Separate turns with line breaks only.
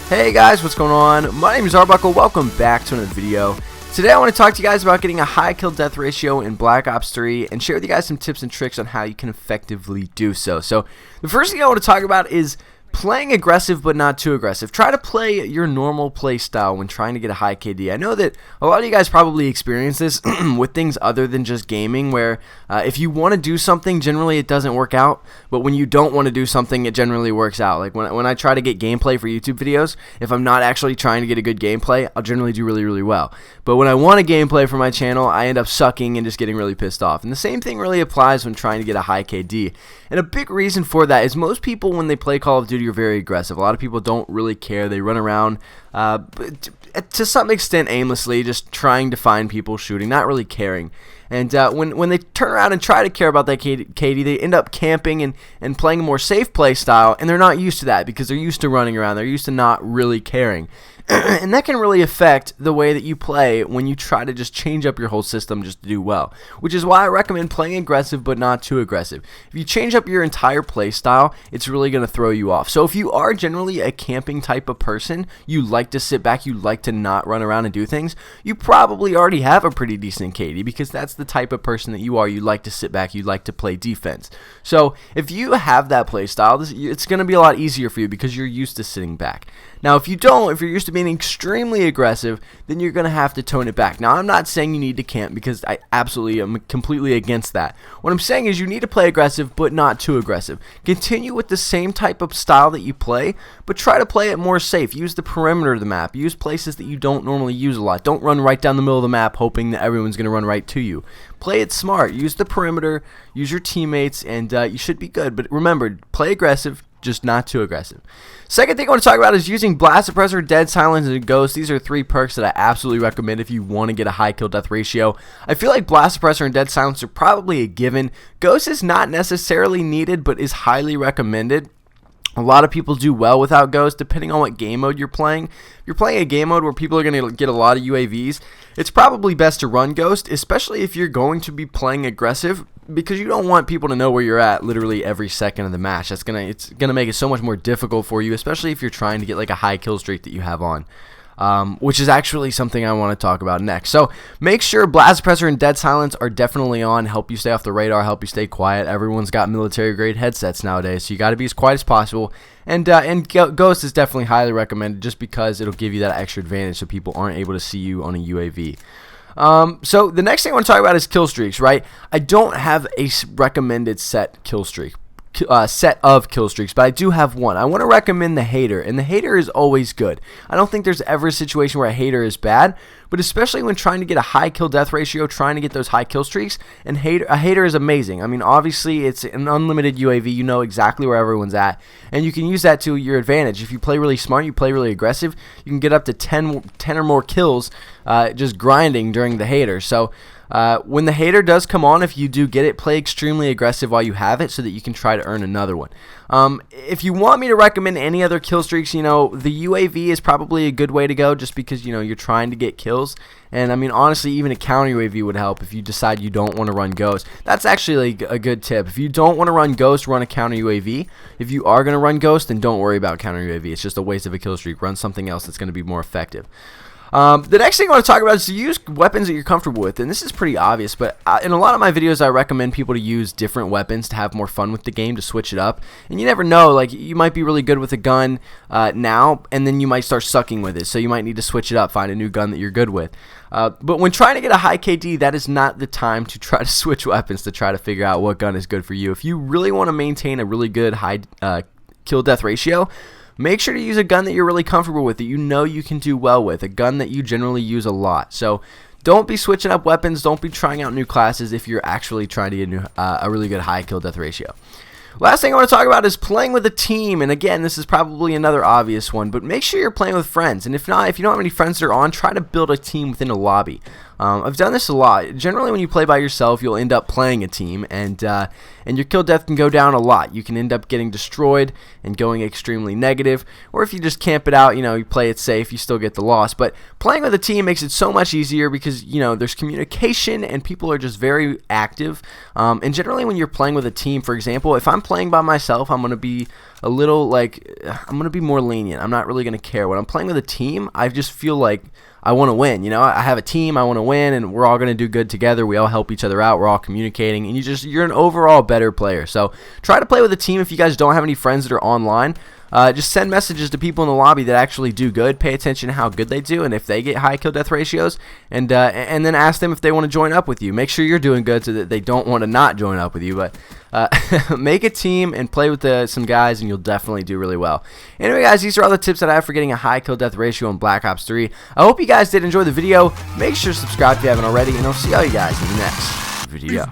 Hey guys, what's going on? My name is Arbuckle. Welcome back to another video. Today I want to talk to you guys about getting a high kill death ratio in Black Ops 3 and share with you guys some tips and tricks on how you can effectively do so. So the first thing I want to talk about is playing aggressive but not too aggressive. Try to play your normal play style when trying to get a high KD. I know that a lot of you guys probably experience this with things other than just gaming, where if you want to do something, generally it doesn't work out, but when you don't want to do something, it generally works out. Like when I try to get gameplay for YouTube videos, if I'm not actually trying to get a good gameplay, I'll generally do really well. But when I want a gameplay for my channel, I end up sucking and just getting really pissed off. And the same thing really applies when trying to get a high KD. And a big reason for that is most people, when they play Call of Duty, are very aggressive. A lot of people don't really care. They run around to some extent aimlessly, just trying to find people shooting, not really caring. And when they turn around and try to care about that KD, they end up camping and playing a more safe play style, and they're not used to that because they're used to running around. They're used to not really caring. And that can really affect the way that you play when you try to just change up your whole system just to do well, which is why I recommend playing aggressive but not too aggressive. If you change up your entire play style, it's really going to throw you off. So if you are generally a camping type of person, you like to sit back, you like to not run around and do things, you probably already have a pretty decent KD because that's the type of person that you are. You like to sit back, you like to play defense. So if you have that play style, it's going to be a lot easier for you because you're used to sitting back. Now, if you don't, if you're used to being extremely aggressive, then you're going to have to tone it back. Now, I'm not saying you need to camp because I absolutely am completely against that. What I'm saying is you need to play aggressive, but not too aggressive. Continue with the same type of style that you play, but try to play it more safe. Use the perimeter of the map. Use places that you don't normally use a lot. Don't run right down the middle of the map hoping that everyone's going to run right to you. Play it smart. Use the perimeter. Use your teammates, and you should be good. But remember, play aggressive, just not too aggressive. Second thing I want to talk about is using Blast Suppressor, Dead Silence, and Ghost. These are 3 perks that I absolutely recommend if you want to get a high kill death ratio. I feel like Blast Suppressor and Dead Silence are probably a given. Ghost is not necessarily needed, but is highly recommended. A lot of people do well without Ghost, depending on what game mode you're playing. If you're playing a game mode where people are going to get a lot of UAVs, it's probably best to run Ghost, especially if you're going to be playing aggressive, because you don't want people to know where you're at literally every second of the match. It's gonna make it so much more difficult for you, especially if you're trying to get like a high kill streak that you have on. Which is actually something I want to talk about next. So make sure Blast Suppressor and Dead Silence are definitely on. Help you stay off the radar, help you stay quiet. Everyone's got military grade headsets nowadays, so you got to be as quiet as possible. And Ghost is definitely highly recommended just because it'll give you that extra advantage so people aren't able to see you on a UAV. So the next thing I want to talk about is kill streaks, right? I don't have a recommended set of kill streaks, but I do have one. I want to recommend the Hater, and the Hater is always good. I don't think there's ever a situation where a Hater is bad, but especially when trying to get a high kill death ratio, trying to get those high kill streaks, and a Hater is amazing. I mean, obviously it's an unlimited UAV. You know exactly where everyone's at, and you can use that to your advantage. If you play really smart, you play really aggressive, you can get up to 10 or more kills just grinding during the Hater. So when the Hater does come on, if you do get it, play extremely aggressive while you have it so that you can try to earn another one. If you want me to recommend any other kill streaks, you know, the UAV is probably a good way to go just because, you know, you're trying to get kills. And I mean, honestly, even a counter UAV would help if you decide you don't want to run Ghost. That's actually like a good tip. If you don't want to run Ghost, run a counter UAV. If you are going to run Ghost, then don't worry about counter UAV. It's just a waste of a kill streak. Run something else that's going to be more effective. The next thing I want to talk about is to use weapons that you're comfortable with, and this is pretty obvious, but in a lot of my videos I recommend people to use different weapons to have more fun with the game, to switch it up. And you never know, like you might be really good with a gun now, and then you might start sucking with it, so you might need to switch it up, find a new gun that you're good with. But when trying to get a high KD, that is not the time to try to switch weapons to try to figure out what gun is good for you. If you really want to maintain a really good high kill death ratio, make sure to use a gun that you're really comfortable with, that you know you can do well with, a gun that you generally use a lot. So don't be switching up weapons, don't be trying out new classes if you're actually trying to get a really good high kill death ratio. Last thing I want to talk about is playing with a team, and again, this is probably another obvious one, but make sure you're playing with friends, and if not, if you don't have any friends that are on, try to build a team within a lobby. I've done this a lot. Generally, when you play by yourself, you'll end up playing a team, and your kill death can go down a lot. You can end up getting destroyed and going extremely negative, or if you just camp it out, you know, you play it safe, you still get the loss. But playing with a team makes it so much easier because, you know, there's communication and people are just very active. And generally, when you're playing with a team, for example, if I'm playing by myself, I'm going to be a little like, I'm going to be more lenient. I'm not really going to care. When I'm playing with a team, I just feel like I want to win. You know, I have a team, I want to win, and we're all going to do good together. We all help each other out. We're all communicating, and you're an overall better player. So try to play with a team if you guys don't have any friends that are online. Just send messages to people in the lobby that actually do good. Pay attention to how good they do and if they get high kill death ratios, and then ask them if they want to join up with you. Make sure you're doing good so that they don't want to not join up with you. But make a team and play with some guys, and you'll definitely do really well. Anyway, guys, these are all the tips that I have for getting a high kill death ratio in Black Ops 3. I hope you guys did enjoy the video. Make sure to subscribe if you haven't already, and I'll see all you guys in the next video.